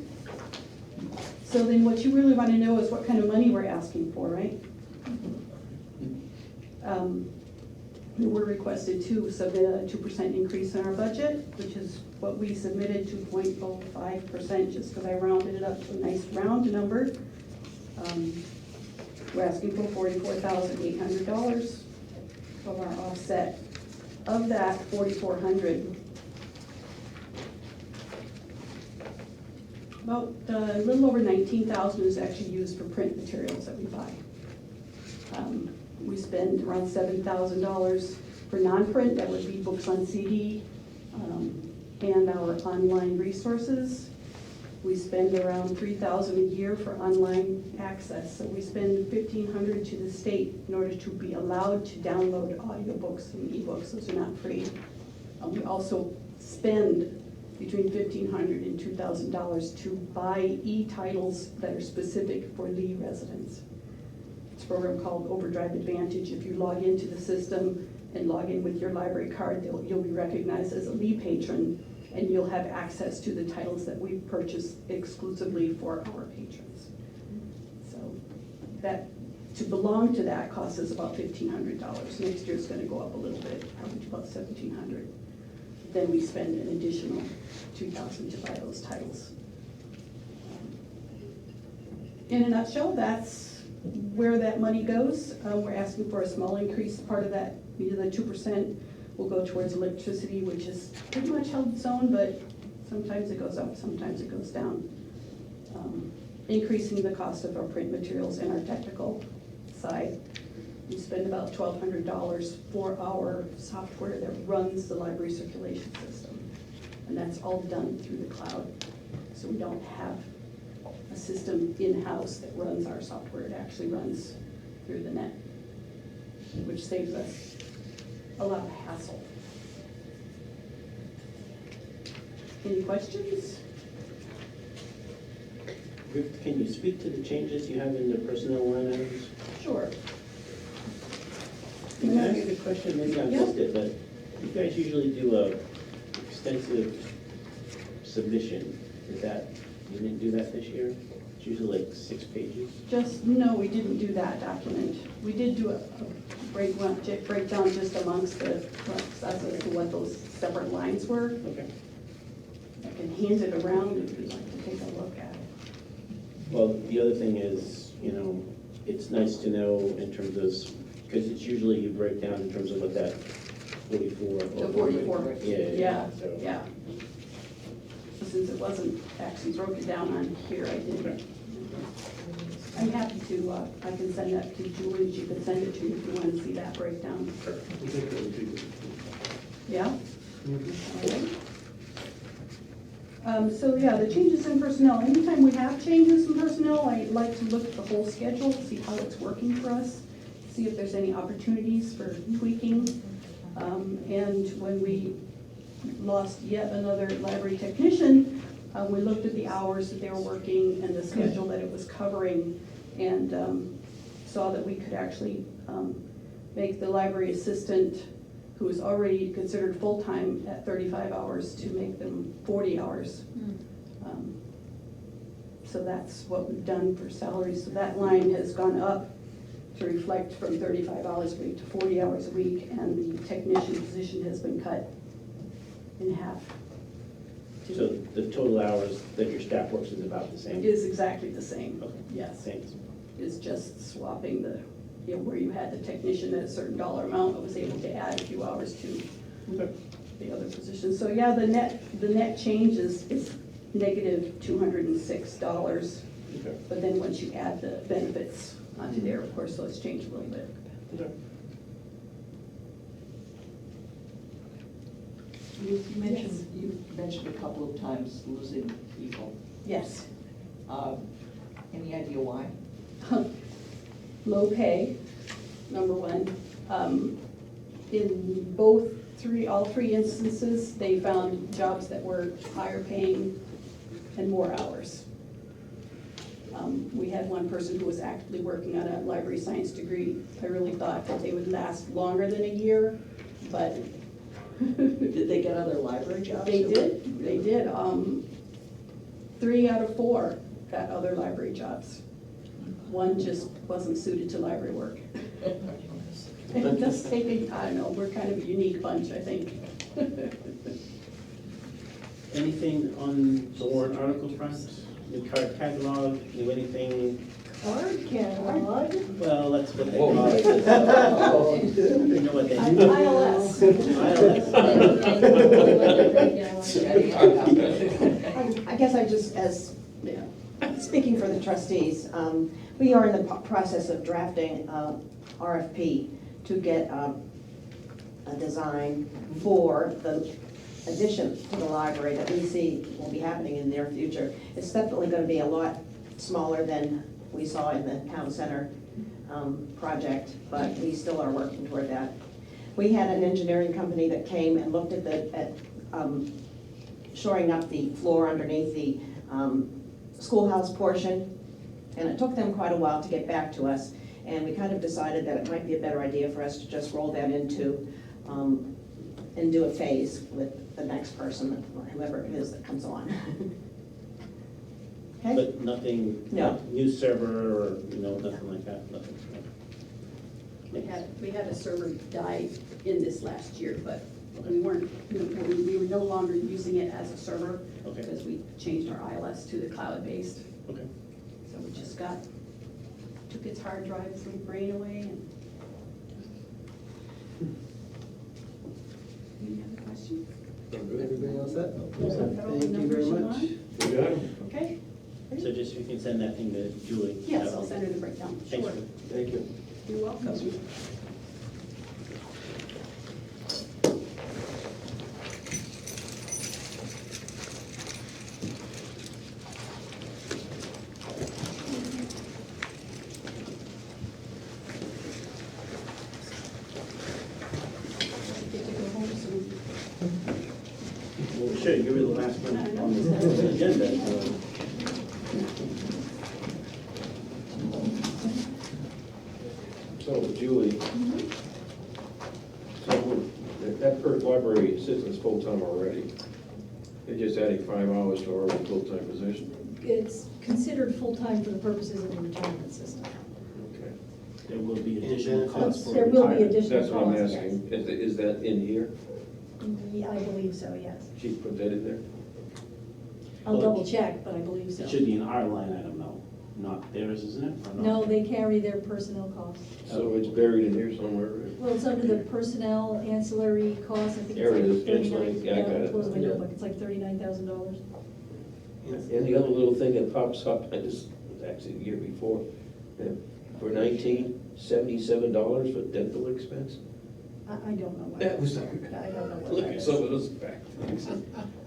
S8: So then what you really want to know is what kind of money we're asking for, right? We're requested to submit a 2% increase in our budget, which is what we submitted, 2.05%, just because I rounded it up to a nice round number. We're asking for $44,800 of our offset. Of that, $4,400. About a little over $19,000 is actually used for print materials that we buy. We spend around $7,000 for non-print, that would be books on CD, and our online resources. We spend around $3,000 a year for online access. So we spend $1,500 to the state in order to be allowed to download audiobooks and ebooks. Those are not free. We also spend between $1,500 and $2,000 to buy e-titles that are specific for Lee residents. It's a program called Overdrive Advantage. If you log into the system and log in with your library card, you'll be recognized as a Lee patron, and you'll have access to the titles that we purchase exclusively for our patrons. So that, to belong to that, costs us about $1,500. Next year it's going to go up a little bit, probably to about $1,700. Then we spend an additional $2,000 to buy those titles. In a nutshell, that's where that money goes. We're asking for a small increase. Part of that, the 2%, will go towards electricity, which is pretty much held its own, but sometimes it goes up, sometimes it goes down. Increasing the cost of our print materials and our technical side. We spend about $1,200 for our software that runs the library circulation system. And that's all done through the cloud. So we don't have a system in-house that runs our software. It actually runs through the net, which saves us a lot of hassle. Any questions?
S1: Can you speak to the changes you have in the personnel line items?
S8: Sure.
S1: Can I ask you a good question? Maybe I missed it, but you guys usually do a extensive submission. Is that, you didn't do that this year? It's usually like 6 pages.
S8: No, we didn't do that document. We did do a breakdown just amongst us as to what those separate lines were.
S1: Okay.
S8: I can hand it around if you'd like to take a look at it.
S1: Well, the other thing is, you know, it's nice to know in terms of, because it's usually you break down in terms of what that 44.
S8: The 44.
S1: Yeah. So.
S8: Yeah. Since it wasn't actually broken down on here, I did.
S1: Okay.
S8: I'm happy to, I can send that to Julie, and she can send it to you if you want to see that breakdown. Yeah? Okay. So yeah, the changes in personnel, anytime we have changes in personnel, I like to look at the whole schedule, see how it's working for us, see if there's any opportunities for tweaking. And when we lost yet another library technician, we looked at the hours that they were working and the schedule that it was covering, and saw that we could actually make the library assistant, who is already considered full-time at 35 hours, to make them 40 hours. So that's what we've done for salaries. So that line has gone up to reflect from 35 hours a week to 40 hours a week, and the technician position has been cut in half.
S1: So the total hours that your staff works is about the
S8: It
S1: same?
S8: is exactly the same,
S1: Okay.
S8: yes.
S1: Same.
S8: Is just swapping the, you know, where you had the technician at a certain dollar amount, I was able to add a few hours to
S1: Okay.
S8: the other position. So yeah, the net change is negative $206.
S1: Okay.
S8: But then once you add the benefits onto there, of course, those change a little bit.
S1: Okay.
S5: You mentioned a couple of times losing people.
S8: Yes.
S5: Any idea why?
S8: Low pay, number one. In all three instances, they found jobs that were higher paying and more hours. We had one person who was actively working on a library science degree. I really thought that they would last longer than a year, but
S5: Did they get other library jobs?
S8: they did. 3 out of 4 got other library jobs. One just wasn't suited to library work. Just thinking, I don't know, we're kind of a unique bunch, I think.
S1: Anything on the warrant article front? New card catalog, new anything?
S5: Card catalog?
S1: Well, that's what they call it. You know what they do?
S8: ILS.
S11: I guess I just, as, speaking for the trustees, we are in the process of drafting RFP to get a design for the addition to the library that we see will be happening in the near future. It's definitely going to be a lot smaller than we saw in the town center project, but we still are working toward that. We had an engineering company that came and looked at shoring up the floor underneath the schoolhouse portion, and it took them quite a while to get back to us, and we kind of decided that it might be a better idea for us to just roll that into and do a phase with the next person, whoever it is that comes on. Okay?
S1: But nothing,
S11: No.
S1: new server or, nothing like that, nothing.
S8: We had a server die in this last year, but we were no longer using it as a server
S1: Okay.
S8: because we changed our ILS to the cloud-based.
S1: Okay.
S8: So we just took its hard drive, threw the brain away, and. Any other questions?
S2: Everybody else set?
S8: Federal
S2: Thank you
S8: numbers
S2: very
S8: you
S2: much.
S8: want? Okay,
S1: So just, you can send that thing to Julie.
S8: yes, I'll send her the breakdown.
S1: Thanks.
S8: Sure.
S9: Thank you.
S8: You're welcome. Get to go home soon.
S1: Well, sure, you were the last one on the agenda, so.
S9: So Julie, so that first library assistant's full-time already. They're just adding 5 hours to our already full-time position.
S12: It's considered full-time for the purposes of the retirement system.
S9: Okay.
S1: There will be additional costs for
S12: There will be
S1: retirement.
S12: additional
S9: That's what I'm
S12: costs,
S9: asking. Is that in here?
S12: Yeah, I believe so, yes.
S9: She put that in there?
S12: I'll
S1: Well,
S12: double check, but I believe so.
S1: It should be an R line item though, not theirs, isn't it? Or not?
S12: No, they carry their personnel costs.
S9: So it's buried in here somewhere?
S12: Well, it's under the personnel ancillary costs, I think
S9: There it
S12: it's
S9: is,
S12: like
S9: ancillary.
S12: 39,
S9: Yeah, I got it.
S12: close my notebook, it's like $39,000.
S9: And the other little thing that pops up, I just actually the year before. For 19, $77 for dental expense?
S12: I don't know what.
S9: That was,
S12: I don't know what
S9: look
S12: that
S9: at
S12: is.
S9: some of those back things.
S5: And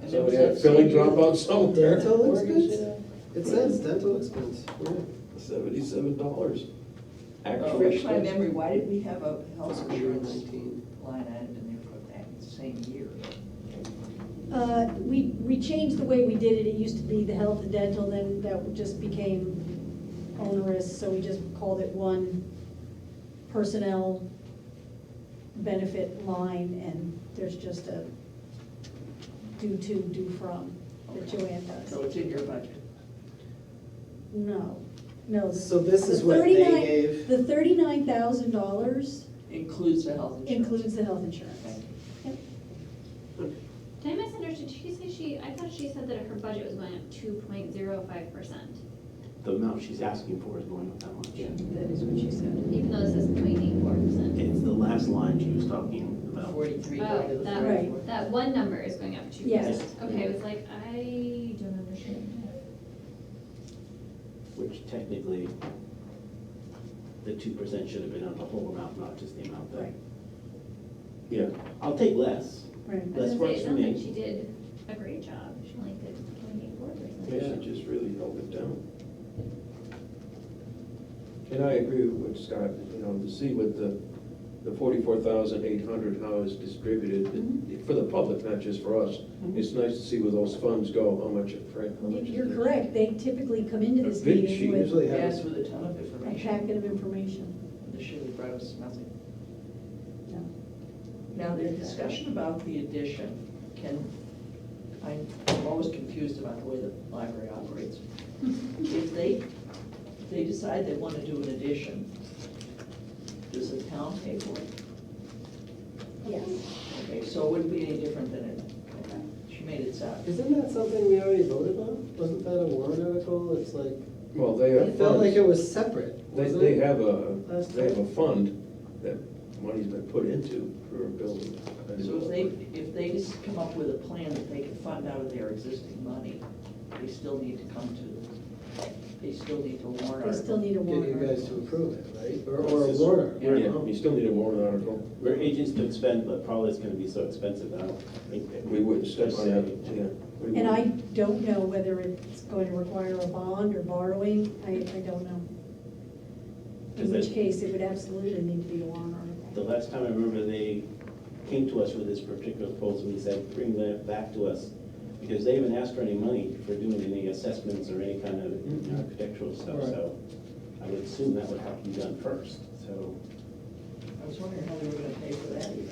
S9: Somebody
S5: was
S9: had a
S5: that
S9: filling
S5: same year-
S9: drop out somewhere.
S2: Dental
S5: Where do you see
S2: expense? It says dental expense, yeah.
S9: $77. Actual
S5: Refresh my
S9: expense.
S5: memory, why did we have a health
S2: Fiscal year
S5: insurance
S2: 19.
S5: line item in there for that same year?
S12: We changed the way we did it. It used to be the health and dental, then that just became onerous, so we just called it one personnel benefit line, and there's just a due to, due from that Joanne
S5: So
S12: does.
S5: it's in your budget?
S12: No, no.
S2: So this is
S12: the
S2: what they
S12: 39
S2: gave.
S12: The $39,000
S5: Includes the health insurance?
S12: includes the health insurance.
S5: Thank you.
S12: Yep.
S4: Did I misunderstand? Did she say I thought she said that her budget was going up 2.05%,
S1: The amount she's asking for is going up that much.
S12: That is what she said.
S4: even though this is 0.84%.
S1: It's the last line she was talking about.
S5: 43
S4: Oh,
S5: going to the
S4: that,
S5: 44.
S4: that one number is going up 2%.
S12: Yes.
S4: Okay, I was like, I don't understand.
S1: Which technically, the 2% should have been on the whole amount, not just the amount that.
S12: Right.
S9: Yeah,
S1: I'll take less.
S12: Right.
S4: I was
S1: Less
S4: gonna say,
S1: works
S4: it
S1: for
S4: sounds like
S1: me.
S4: she did a great job. She only did 0.84%.
S9: yeah, she just really held it down. And I agree with what Scott, to see what the 44,800, how it's distributed, for the public, not just for us. It's nice to see where those funds go, how much, how much.
S12: You're correct. They typically come into
S9: A
S12: this
S9: big
S12: meeting
S9: sheet.
S12: with
S2: Usually have.
S5: Yes, with a ton of
S12: a
S5: information.
S12: packet of information.
S5: This year they brought us nothing.
S12: No.
S5: Now, there's discussion about the addition. I'm always confused about the way the library operates. If they decide they want to do an addition, does the town pay for it?
S12: Yes.
S5: Okay, so it wouldn't be any different than it, okay, she made it sound.
S2: Isn't that something we already voted on? Wasn't that a warrant article? It's like,
S9: Well, they have
S2: it felt like
S9: funds.
S2: it was separate, wasn't
S9: They
S2: it?
S9: have
S2: Last
S9: they have
S2: time?
S9: a fund that money's been put into for a building.
S5: So if they just come up with a plan that they can fund out of their existing money, they still need to warn
S12: They still
S5: article.
S12: need a
S2: Get
S12: warrant
S2: you guys
S12: article.
S2: to approve it, right? Or a warrant article.
S9: Yeah, you still need a warrant article.
S1: We're agents to expend, but probably it's gonna be so expensive that I don't think that.
S9: We wouldn't step on that, yeah. we
S12: And I
S9: wouldn't.
S12: don't know whether it's going to require a bond or borrowing. I don't know. In
S1: Is
S12: which
S1: it-
S12: case, it would absolutely need to be a warrant
S1: The
S12: article.
S1: last time I remember they came to us with this particular proposal, we said, bring that back to us. Because they haven't asked for any money for doing any assessments or any kind of architectural stuff,
S2: Right.
S1: so I would assume that would have to be done first. So,
S5: I was wondering how they were gonna pay for that even.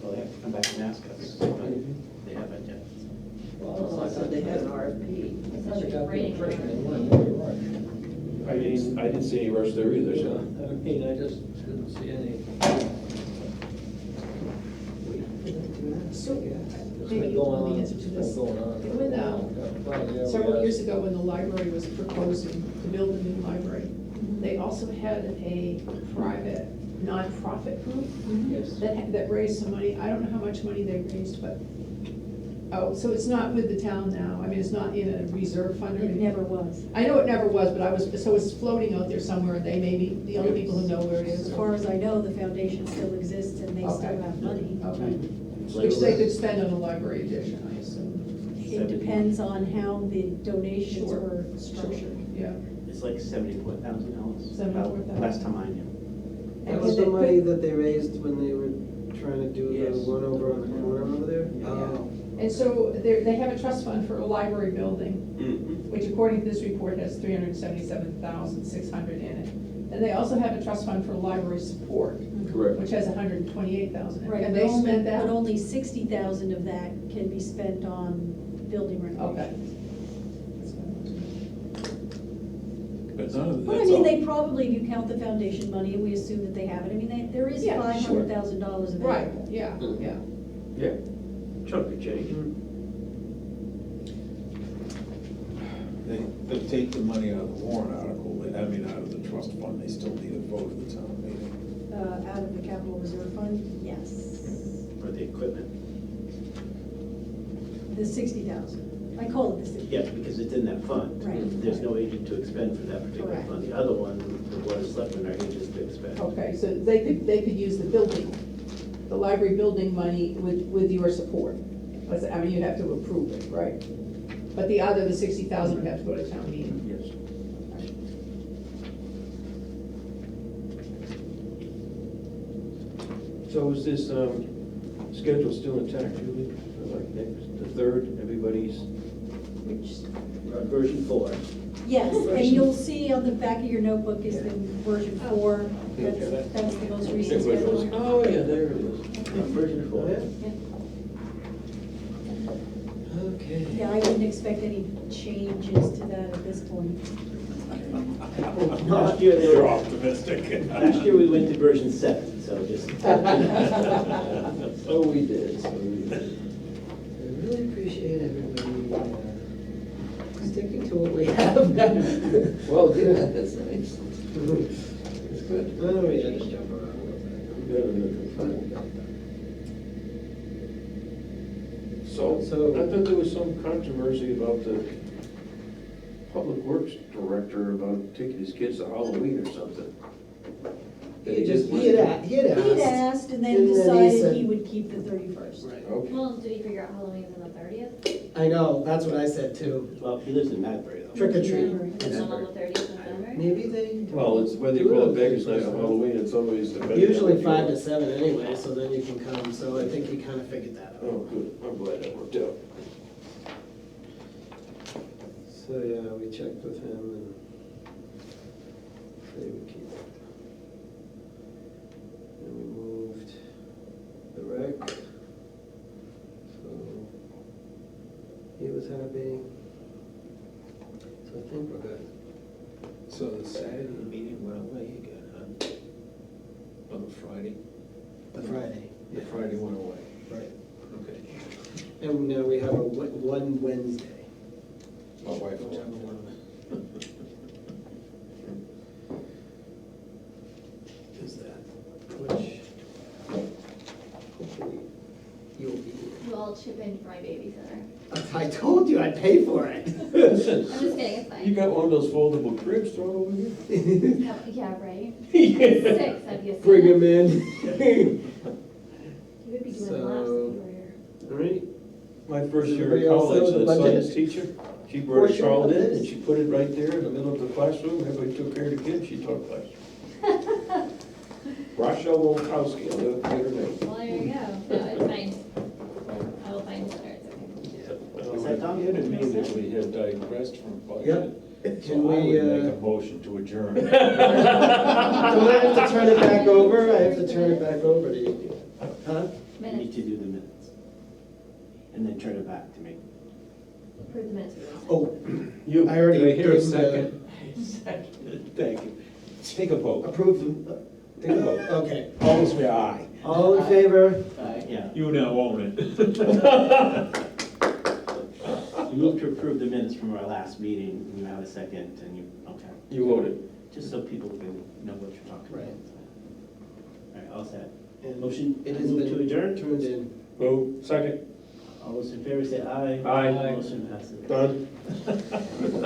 S1: well, they have to come back and ask us, but they haven't yet.
S5: Well, I thought they had an RFP.
S6: I got the
S4: Writing.
S6: impression they weren't really rushed.
S9: I didn't see any rush there either, so.
S6: I just didn't see any.
S7: So,
S6: It's
S7: maybe
S6: been
S7: you
S6: going
S7: want
S6: on,
S7: the
S6: it's
S7: answer to
S6: been
S7: this.
S6: going on.
S7: When, several years ago, when the library was proposing to build a new library, they also had a private nonprofit group
S5: Yes.
S7: that raised some money. I don't know how much money they raised, but, oh, so it's not with the town now? I mean, it's not in a reserve fund or
S12: It
S7: anything?
S12: never was.
S7: I know it never was, but so it's floating out there somewhere, and they may be the only people who know where it is.
S12: As far as I know, the foundation still exists and they still
S7: Okay.
S12: have money.
S7: Okay,
S1: It's
S7: which
S1: like-
S7: they could spend on a library addition, I assume.
S12: It depends on how the donations
S7: Sure.
S12: were structured.
S7: Yeah.
S1: It's like $74,000.
S7: $74,000.
S1: Last time I knew.
S2: That was the money that they raised when they were trying to do the
S5: Yes.
S2: one over on the corner over there? Oh.
S7: And so they have a trust fund for a library building, which according to this report has 377,600 in it. And they also have a trust fund for library support,
S9: Correct.
S7: which has 128,000 in it.
S12: Right,
S7: And
S12: but
S7: they
S12: only,
S7: spent
S12: but
S7: that?
S12: only 60,000 of that can be spent on building
S7: Okay.
S12: renovations.
S10: But none of
S12: Well, I
S10: that's
S12: mean,
S10: all.
S12: they probably, if you count the foundation money, and we assume that they have it, I mean, there is
S7: Yeah, sure.
S12: $500,000 available.
S7: Right, yeah, yeah.
S9: Yeah, chunk of change.
S10: They take the money out of the warrant article, out of the trust fund, they still need a vote of the town meeting.
S12: Out of the capital reserve fund, yes.
S1: For the equipment.
S12: The 60,000. I call it the city.
S1: Yeah, because it's in that fund.
S12: Right.
S1: There's no agent to expend for that particular
S12: Correct.
S1: fund. The other one, the board of selectmen are agents to expend.
S7: Okay, so they could use the building, the library building money with your support. I mean, you'd have to approve it, right? But the other, the 60,000 would have to go to town meeting.
S9: Yes. So is this schedule still intact, Julie? Like next, the third, everybody's,
S12: Which,
S1: We're on version 4.
S12: yes, and you'll see on the back of your notebook is the version 4.
S9: Okay.
S12: That's the most recent schedule.
S9: oh, yeah, there it is.
S1: Version 4.
S9: Okay.
S12: Yeah, I wouldn't expect any changes to that at this point.
S1: Last year, they
S10: You're
S1: were,
S10: optimistic.
S1: last year we went to version 7, so just.
S9: So we did, so we did.
S2: I really appreciate everybody sticking to what we have.
S9: Well, yeah, that's nice. It's good.
S2: Oh, we had to jump around a little
S9: Better than So,
S2: So-
S9: I thought there was some controversy about the public works director about taking his kids to Halloween or something.
S2: bit. He had asked.
S12: He'd asked and then
S2: And then he
S12: decided
S2: said-
S12: he would keep the 31st.
S2: Right.
S9: Okay.
S4: Well, did you figure out Halloween's on the 30th?
S2: I know, that's what I said too.
S1: Well, he lives in Madbury though.
S2: Trick or treat.
S4: Is it not on the 30th of November?
S2: Maybe they.
S9: Well, it's whether you call it Vegas night or Halloween, it's always the.
S2: Usually 5 to 7 anyway, so then you can come, so I think he kind of figured that out.
S9: Oh, good, I'm glad that worked out.
S2: So, yeah, we checked with him and they would keep it. And we moved the rec. So he was happy. So I think we're good.
S10: So the Saturday meeting went away again, huh? On the Friday?
S2: The Friday.
S10: The Friday went away.
S2: Right.
S10: Okay.
S2: And now we have a one Wednesday.
S10: My wife will.
S2: Whichever one. Is that, which hopefully you'll be here.
S4: You all chip in for my babysitter.
S2: I told you I'd pay for it.
S4: I'm just kidding, it's fine.
S9: You got one of those foldable cribs thrown over here?
S4: Yeah, right? 6, I'd be a
S2: Bring
S4: seven.
S2: him in.
S4: You would be doing
S2: So-
S4: laps if you were here.
S2: All right.
S9: My first year
S2: Everybody
S9: of
S2: else
S9: college,
S2: know the
S9: the
S2: budget?
S9: science teacher, she brought a
S2: Portion
S9: Charlotte
S2: of
S9: in
S2: this?
S9: and she put it right there in the middle of the classroom, everybody took care of the kids, she taught class. Rochelle Wolkowski, I'll never forget her name.
S4: Well, there you go. No, it's fine. I will find dinner, it's okay.
S1: Is that Tom?
S10: You had immediately had digressed from budget.
S2: Yep.
S10: So
S2: Can
S10: I
S2: we,
S10: would make a motion to adjourn.
S2: do I have to turn it back over? I have to turn it back over to you. Huh?
S1: You need
S4: Minutes,
S1: to do the minutes. And then turn it back to me.
S4: approve the minutes.
S2: Oh,
S9: You,
S2: I already
S9: did I hear a
S2: gave the-
S9: second? Thank you. Take a vote.
S2: approve them.
S9: Take a vote.
S2: Okay.
S10: All say aye.
S2: All in favor?
S1: Yeah.
S10: You now own it.
S1: You move to approve the minutes from our last meeting, and you have a second, and you, okay.
S9: You voted.
S1: Just so people can know what you're talking about.
S2: Right.
S1: All right, all set.
S2: And
S1: Motion,
S2: it has
S1: move
S2: been
S1: to adjourn?
S2: turned in.
S9: Vote, second.
S1: All those in favor say aye.
S9: Aye.
S1: Motion passes.
S9: Done.